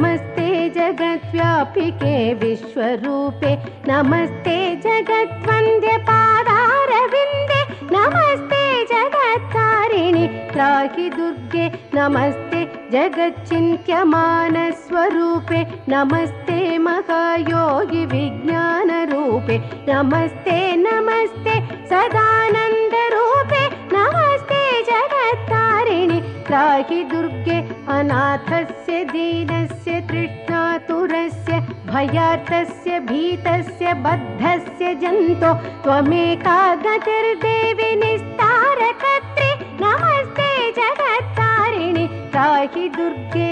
नमस्ते जगद्व्यापिके विश्वरूपे नमस्ते जगद्वन्द्ये पादारविन्दे नमस्ते जगत्तारिणि त्राहि दुर्गे नमस्ते जगच्चिन्त्यमानस्वरूपे नमस्ते महायोगि विज्ञानरूपे नमस्ते नमस्ते सदानन्दरूपे नमस्ते जगत्तारिणि त्राहि दुर्गे अनाथस्य दीनस्य तृष्णातुरस्य भयार्तस्य भीतस्य बद्धस्य जन्तो त्वमेका गतिर्देवि निस्तारकर्त्री नमस्ते जगत्तारिणि त्राहि दुर्गे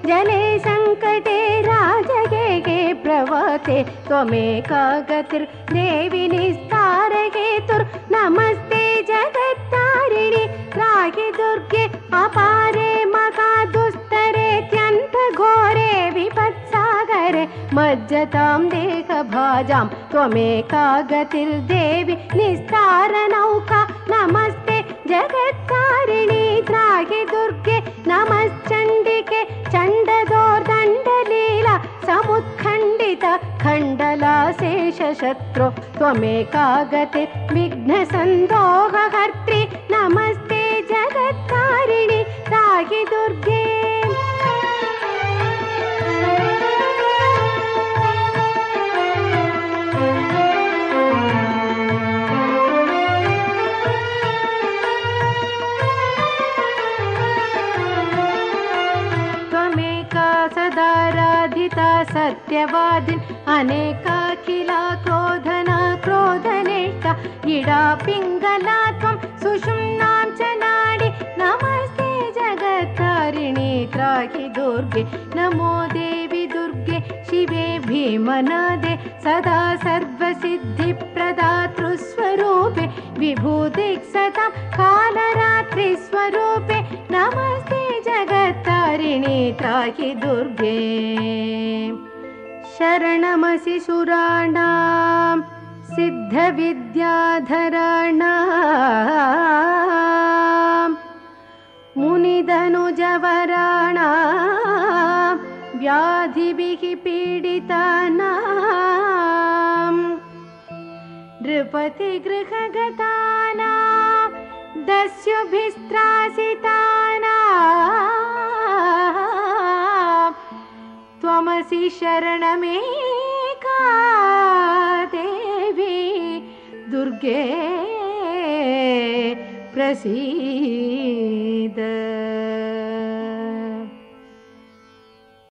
जले संकटे राजगे प्रवते त्वमेका गतिर्देवि निस्तारकेतुर् नमस्ते जगत्तारिणि त्राहि दुर्गे अपारे महादुस्तरे त्यन्तघोरे विपत्सागरे मज्जतां देहभाजां त्वमेका गतिर्देवि निस्तारनौका नमस्ते जगत्तारिणि त्राहि दुर्गे नमश्चण्डिके चण्डदोर्दण्डलीला समुत्खण्डित खण्डलाशेषशत्रो त्वमेका गति विघ्नसन्दोहकर्त्री नमस्ते जगत्तारिणि त्राहि दुर्गे सदाराधिता सत्यवादिन् अनेकाखिला क्रोधना क्रोधनेष्टा इडा पिङ्गला त्वं सुषुम्नां च नाडि नमस्ते जगत्तारिणि त्राहि दुर्गे नमो देवि दुर्गे शिवे भीमनादे सदा सर्वसिद्धिप्रदातृस्वरूपे विभूतिक्सतां कालरात्रिस्वरूपे नमस्ते जगत्तारिणि त्राहि दुर्गे शरणमसि सुराणां सिद्धविद्याधराणां मुनिधनुजवराणां व्याधिभिः पीडितानां नृपतिगृहगतानां दस्युभिस्त्रासितानां त्वमसि शरणमेका देवी दुर्गे प्रसीद।